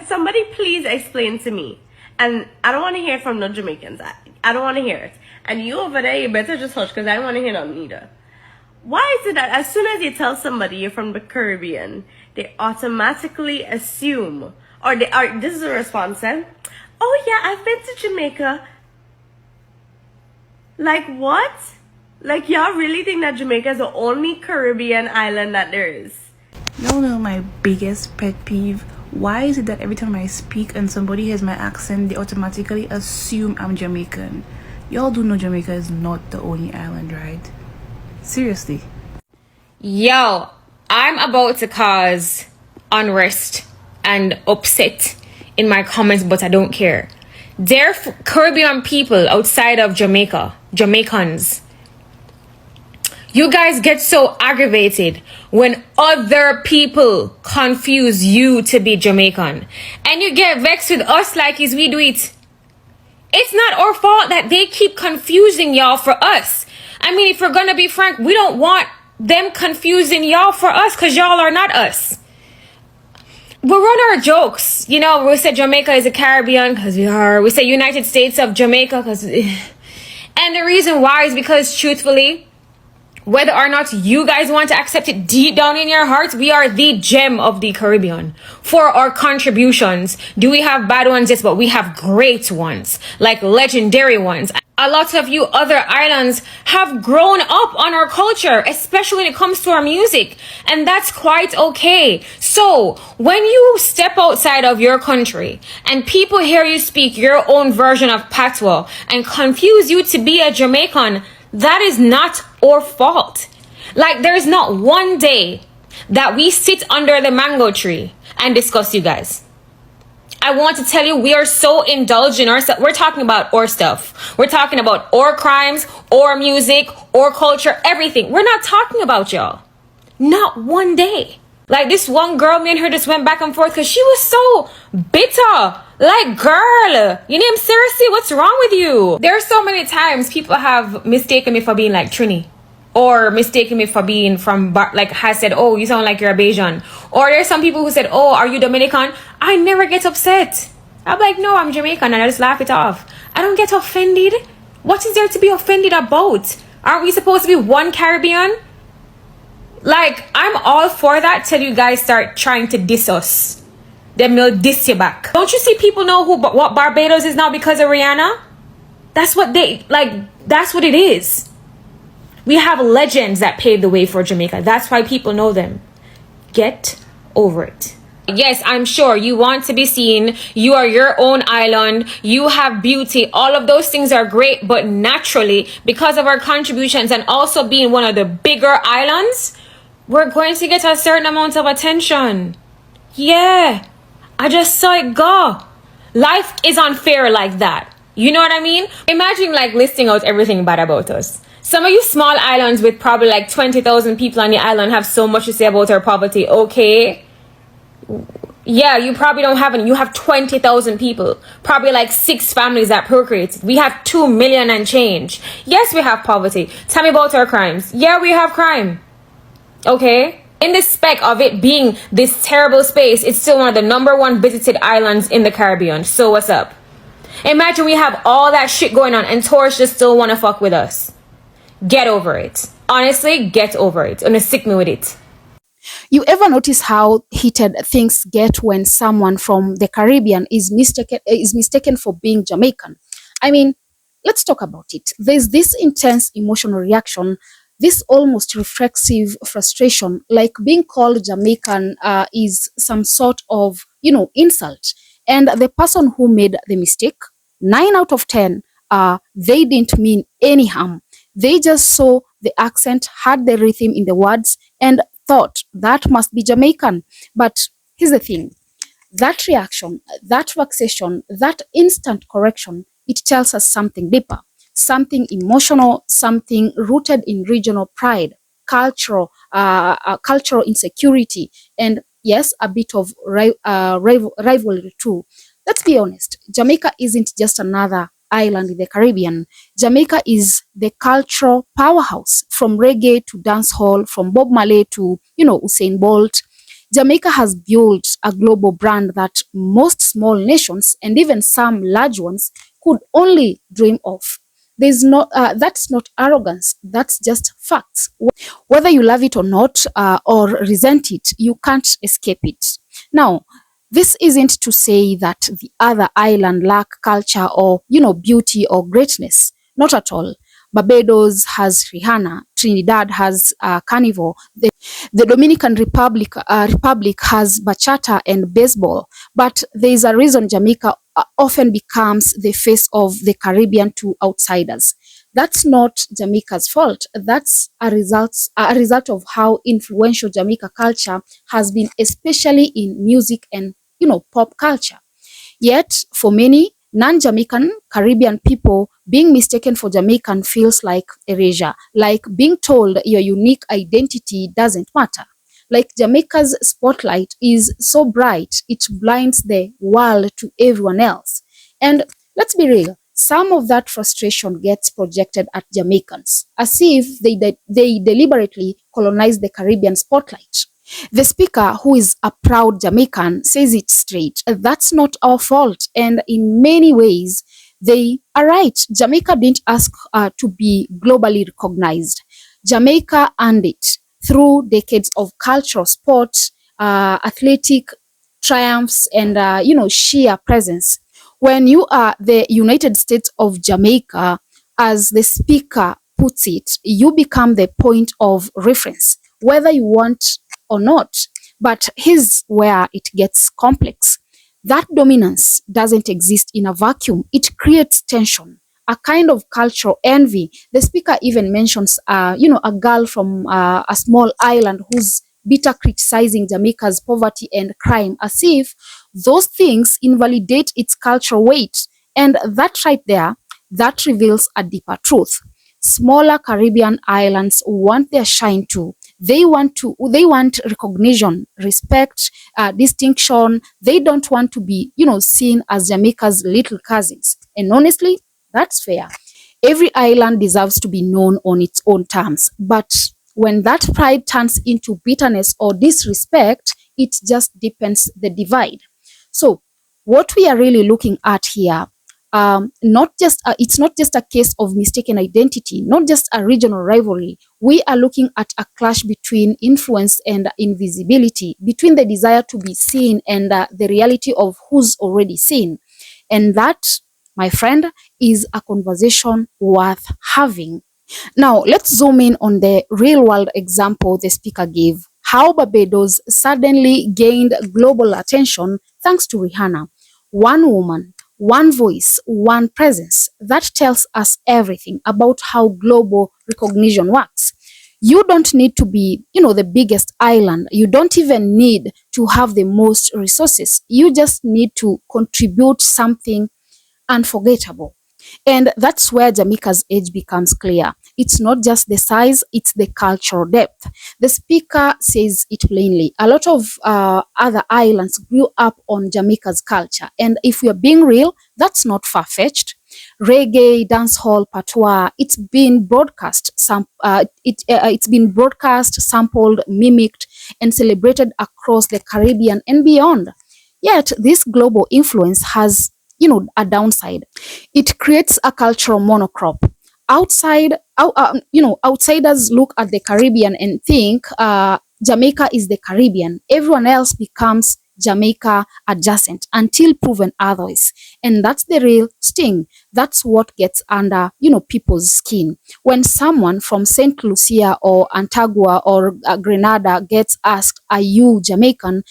Can somebody please explain to me? And I don't want to hear from no Jamaicans. I don't want to hear it. And you over there, you better just hush because I don't want to hear nothing either. Why is it that as soon as you tell somebody you're from the Caribbean, they automatically assume, or they are, this is a response, eh? Oh yeah, I've been to Jamaica. Like what? Like y'all really think that Jamaica is the only Caribbean island that there is? Y'all know my biggest pet peeve. Why is it that every time I speak and somebody hears my accent, they automatically assume I'm Jamaican? Y'all do know Jamaica is not the only island, right? Seriously. Yo, I'm about to cause unrest and upset in my comments, but I don't care. They're Caribbean people outside of Jamaica, Jamaicans. You guys get so aggravated when other people confuse you to be Jamaican. And you get vexed with us like as we do it. It's not our fault that they keep confusing y'all for us. I mean, if we're gonna be frank, we don't want them confusing y'all for us because y'all are not us. We run our jokes. You know, we say Jamaica is a Caribbean because we are. We say United States of Jamaica because... And the reason why is because, truthfully, whether or not you guys want to accept it deep down in your hearts, we are the gem of the Caribbean. For our contributions, do we have bad ones? Yes, but we have great ones, like legendary ones. A lot of you other islands have grown up on our culture, especially when it comes to our music. And that's quite okay. So when you step outside of your country and people hear you speak your own version of patois and confuse you to be a Jamaican, that is not our fault. Like, there's not one day that we sit under the mango tree and discuss you guys. I want to tell you, we are so indulged in ourselves. We're talking about our stuff. We're talking about our crimes, our music, our culture, everything. We're not talking about y'all. Not one day. Like, this one girl, me and her just went back and forth because she was so bitter. Like, girl, you name seriously, what's wrong with you? There are so many times people have mistaken me for being like Trini. Or mistaken me for being from, like, has said, oh, you sound like you're a Bajan. Or there's some people who said, oh, are you Dominican? I never get upset. I'm like, no, I'm Jamaican, and I just laugh it off. I don't get offended. What is there to be offended about? Aren't we supposed to be one Caribbean? Like, I'm all for that till you guys start trying to diss us. Then we'll diss you back. Don't you see people know what Barbados is now because of Rihanna? That's what that's what it is. We have legends that paved the way for Jamaica. That's why people know them. Get over it. Yes, I'm sure you want to be seen. You are your own island. You have beauty. All of those things are great. But naturally, because of our contributions and also being one of the bigger islands, we're going to get a certain amount of attention. Yeah, I just saw it go. Life is unfair like that. You know what I mean? Imagine like listing out everything bad about us. Some of you small islands with probably like 20,000 people on the island have so much to say about our poverty. Okay. Yeah, you probably don't have any. You have 20,000 people. Probably like 6 families that procreate. We have 2 million and change. Yes, we have poverty. Tell me about our crimes. Yeah, we have crime. Okay. In the spec of it being this terrible space, it's still one of the #1 visited islands in the Caribbean. So what's up? Imagine we have all that shit going on and tourists just still want to fuck with us. Get over it. Honestly, get over it. And stick me with it. You ever notice how heated things get when someone from the Caribbean is mistaken for being Jamaican? I mean, let's talk about it. There's this intense emotional reaction, this almost reflexive frustration, like being called Jamaican is some sort of, insult. And the person who made the mistake, 9 out of 10, they didn't mean any harm. They just saw the accent, heard the rhythm in the words, and thought that must be Jamaican. But here's the thing. That reaction, that vexation, that instant correction, it tells us something deeper, something emotional, something rooted in regional pride, cultural insecurity, and yes, a bit of rivalry too. Let's be honest. Jamaica isn't just another island in the Caribbean. Jamaica is the cultural powerhouse, from reggae to dancehall, from Bob Marley to, Usain Bolt. Jamaica has built a global brand that most small nations and even some large ones could only dream of. That's not arrogance, that's just facts. Whether you love it or not, or resent it, you can't escape it. Now, this isn't to say that the other island lack culture or, beauty or greatness. Not at all. Barbados has Rihanna, Trinidad has Carnival, the Dominican Republic has bachata and baseball, but there is a reason Jamaica often becomes the face of the Caribbean to outsiders. That's not Jamaica's fault. That's a result of how influential Jamaica culture has been, especially in music and pop culture. Yet, for many non-Jamaican Caribbean people, being mistaken for Jamaican feels like erasure, like being told your unique identity doesn't matter. Like Jamaica's spotlight is so bright, it blinds the world to everyone else. And let's be real, some of that frustration gets projected at Jamaicans, as if they deliberately colonize the Caribbean spotlight. The speaker, who is a proud Jamaican, says it straight. That's not our fault. And in many ways, they are right. Jamaica didn't ask to be globally recognized. Jamaica earned it through decades of cultural sport, athletic triumphs, and sheer presence. When you are the United States of Jamaica, as the speaker puts it, you become the point of reference, whether you want or not. But here's where it gets complex. That dominance doesn't exist in a vacuum. It creates tension, a kind of cultural envy. The speaker even mentions, a girl from a small island who's bitter criticizing Jamaica's poverty and crime, as if those things invalidate its cultural weight. And that right there, that reveals a deeper truth. Smaller Caribbean islands want their shine too. They want recognition, respect, distinction. They don't want to be, seen as Jamaica's little cousins. And honestly, that's fair. Every island deserves to be known on its own terms. But when that pride turns into bitterness or disrespect, it just deepens the divide. So what we are really looking at here, it's not just a case of mistaken identity, not just a regional rivalry. We are looking at a clash between influence and invisibility, between the desire to be seen and the reality of who's already seen. And that, my friend, is a conversation worth having. Now, let's zoom in on the real world example the speaker gave, how Barbados suddenly gained global attention thanks to Rihanna. One woman, one voice, one presence. That tells us everything about how global recognition works. You don't need to be, the biggest island. You don't even need to have the most resources. You just need to contribute something unforgettable. And that's where Jamaica's edge becomes clear. It's not just the size, it's the cultural depth. The speaker says it plainly. A lot of other islands grew up on Jamaica's culture. And if we are being real, that's not far-fetched. Reggae, dancehall, patois, it's been broadcast, sampled, mimicked, and celebrated across the Caribbean and beyond. Yet this global influence has a downside. It creates a cultural monocrop. Outsiders look at the Caribbean and think Jamaica is the Caribbean. Everyone else becomes Jamaica adjacent until proven otherwise. And that's the real sting. That's what gets under, people's skin. When someone from St. Lucia or Antigua or Grenada gets asked, are you Jamaican?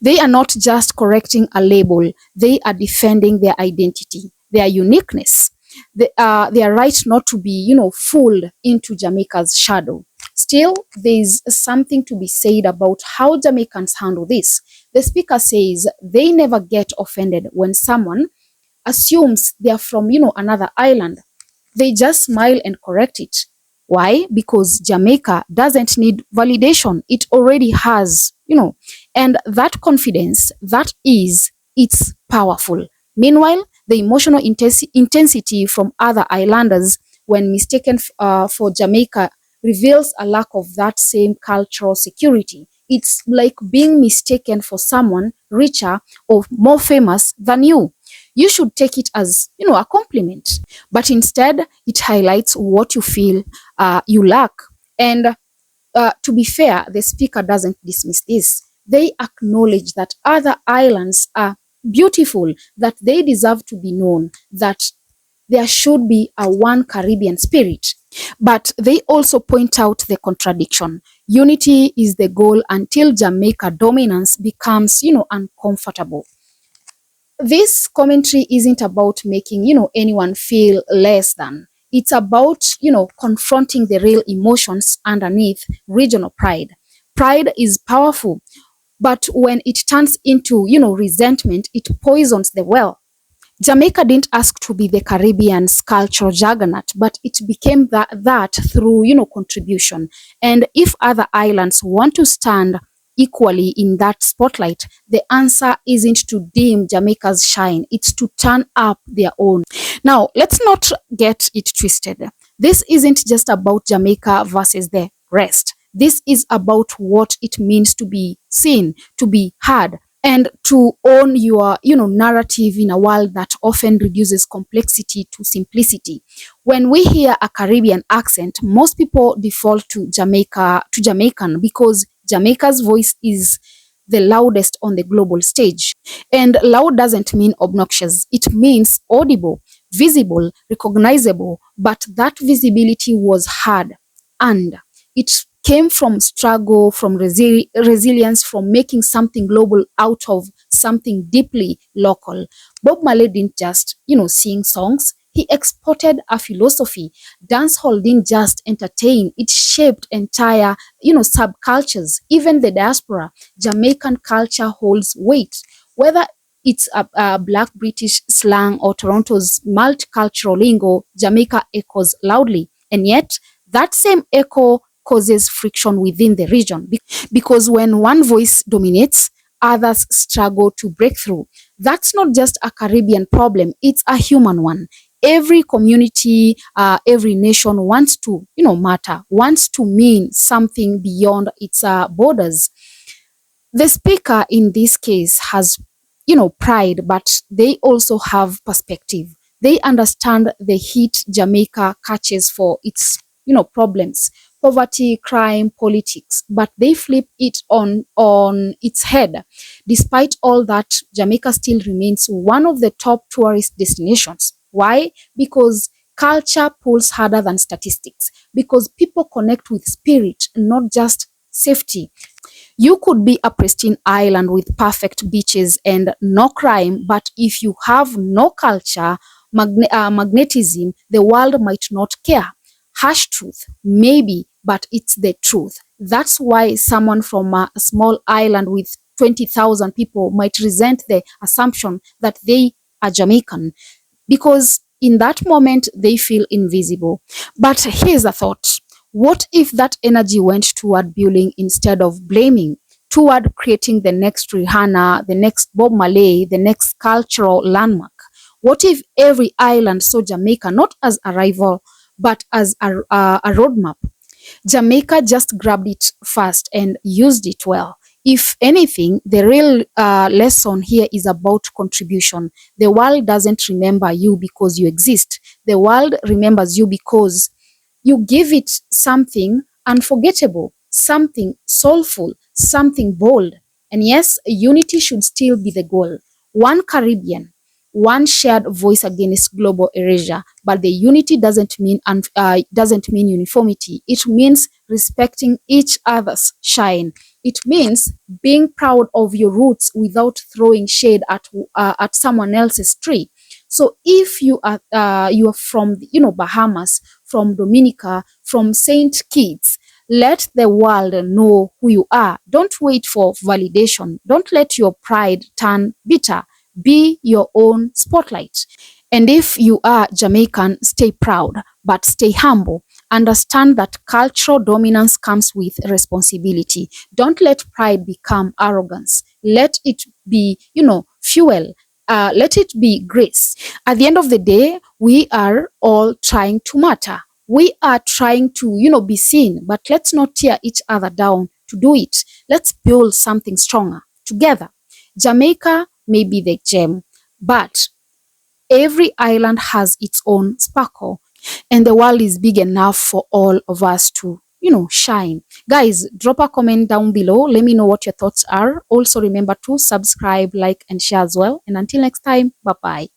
They are not just correcting a label. They are defending their identity, their uniqueness. They are right not to be, fooled into Jamaica's shadow. Still, there's something to be said about how Jamaicans handle this. The speaker says they never get offended when someone assumes they are from, another island. They just smile and correct it. Why? Because Jamaica doesn't need validation. It already has, and that confidence, it's powerful. Meanwhile, the emotional intensity from other islanders when mistaken for Jamaica reveals a lack of that same cultural security. It's like being mistaken for someone richer or more famous than you. You should take it as, a compliment, but instead it highlights what you feel you lack. And to be fair, the speaker doesn't dismiss this. They acknowledge that other islands are beautiful, that they deserve to be known, that there should be a one Caribbean spirit. But they also point out the contradiction. Unity is the goal until Jamaica dominance becomes, uncomfortable. This commentary isn't about making, anyone feel less than. It's about, confronting the real emotions underneath regional pride. Pride is powerful, but when it turns into, resentment, it poisons the well. Jamaica didn't ask to be the Caribbean's cultural juggernaut, but it became that through, contribution. And if other islands want to stand equally in that spotlight, the answer isn't to dim Jamaica's shine, it's to turn up their own. Now, let's not get it twisted. This isn't just about Jamaica versus the rest. This is about what it means to be seen, to be heard, and to own your, narrative in a world that often reduces complexity to simplicity. When we hear a Caribbean accent, most people default to Jamaican, because Jamaica's voice is the loudest on the global stage. And loud doesn't mean obnoxious. It means audible, visible, recognizable, but that visibility was hard, and it came from struggle, from resilience, from making something global out of something deeply local. Bob Marley didn't just, sing songs. He exported a philosophy. Dancehall didn't just entertain. It shaped entire, subcultures. Even the diaspora, Jamaican culture holds weight. Whether it's a Black British slang or Toronto's multicultural lingo, Jamaica echoes loudly. And yet, that same echo causes friction within the region, because when one voice dominates, others struggle to break through. That's not just a Caribbean problem, it's a human one. Every community, every nation wants to, matter, wants to mean something beyond its borders. The speaker in this case has, pride, but they also have perspective. They understand the heat Jamaica catches for its, problems, poverty, crime, politics, but they flip it on its head. Despite all that, Jamaica still remains one of the top tourist destinations. Why? Because culture pulls harder than statistics, because people connect with spirit, not just safety. You could be a pristine island with perfect beaches and no crime, but if you have no culture, magnetism, the world might not care. Harsh truth, maybe, but it's the truth. That's why someone from a small island with 20,000 people might resent the assumption that they are Jamaican, because in that moment they feel invisible. But here's a thought. What if that energy went toward building instead of blaming, toward creating the next Rihanna, the next Bob Marley, the next cultural landmark? What if every island saw Jamaica not as a rival, but as a roadmap? Jamaica just grabbed it fast and used it well. If anything, the real lesson here is about contribution. The world doesn't remember you because you exist. The world remembers you because you give it something unforgettable, something soulful, something bold. And yes, unity should still be the goal. One Caribbean, one shared voice against global erasure. But the unity doesn't mean uniformity. It means respecting each other's shine. It means being proud of your roots without throwing shade at someone else's tree. So if you are from Bahamas, from Dominica, from Saint Kitts, let the world know who you are. Don't wait for validation. Don't let your pride turn bitter. Be your own spotlight. And if you are Jamaican, stay proud, but stay humble. Understand that cultural dominance comes with responsibility. Don't let pride become arrogance. Let it be, fuel. Let it be grace. At the end of the day, we are all trying to matter. We are trying to, be seen, but let's not tear each other down to do it. Let's build something stronger together. Jamaica may be the gem, but every island has its own sparkle, and the world is big enough for all of us to, shine. Guys, drop a comment down below. Let me know what your thoughts are. Also, remember to subscribe, like, and share as well. And until next time, bye bye.